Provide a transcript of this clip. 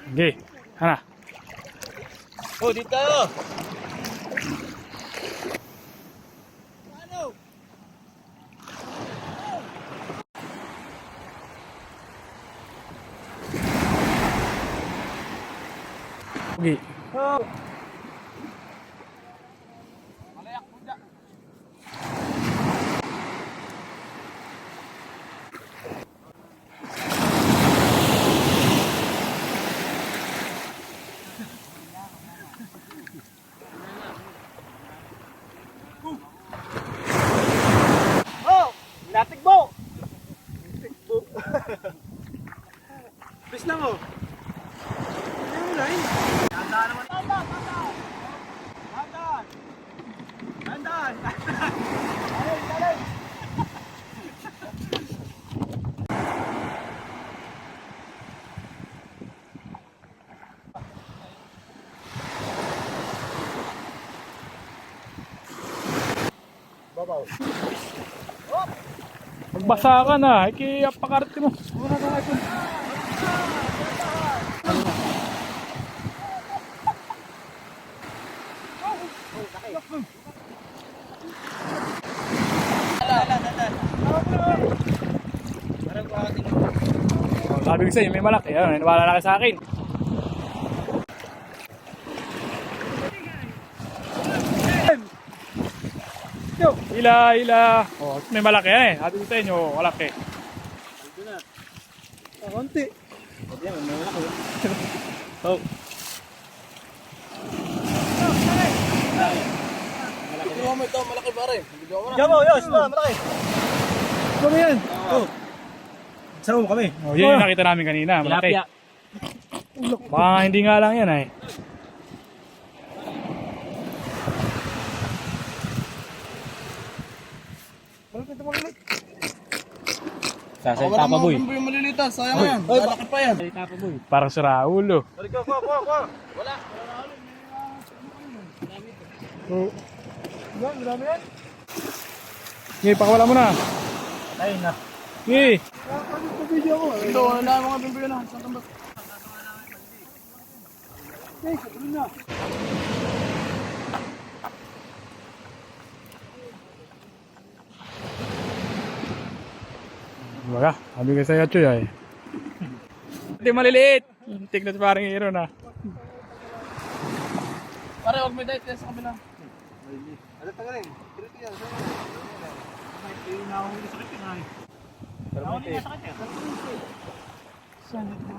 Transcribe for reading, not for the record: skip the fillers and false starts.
Okay, hana. Oh, dito tayo. Okay. Oh. Oh, natikbo. Bis lang oh. Ano yung line? Tanda naman. Tanda. Alay. Babaw. Magbasa ka na, ikipakarte mo. Muna ka nga ito. Sabi ko sa'yo, may malaki. Ayun, wala na kayo sa akin. Hila. Oh, may malaki yan eh. Sabi ko sa inyo, malaki. Dito na. Konti. Yan, may malaki. Oh. Video mo ito, malaki pa rin. Video mo na. Yos, malaki. Ano yan? Oh. Sama mo kami. Oh, yun yung nakita namin kanina, malaki. Baka hindi nga lang yan eh. Sasalita pa boy. Yung malilitas, sayang yan. Malaki pa yan. Sasalita pa boy. Parang si Raulo. Balik ka, kuha. Wala. Oh. Marami yan. Okay, pakawala mo na. Ayun na. Okay. Ito, wala mga bimbiyo na. Saan tambas? Okay, sabihin na. Baga, sabi ko sa'yo, Choy ay. Hindi maliliit. Tignan si parang hero na. Pare, huwag may diet sa kabila. Ano pa rin? Kirito yan. May nahuli sakit yun ay. Nahuli na sakit yan. Saan ito?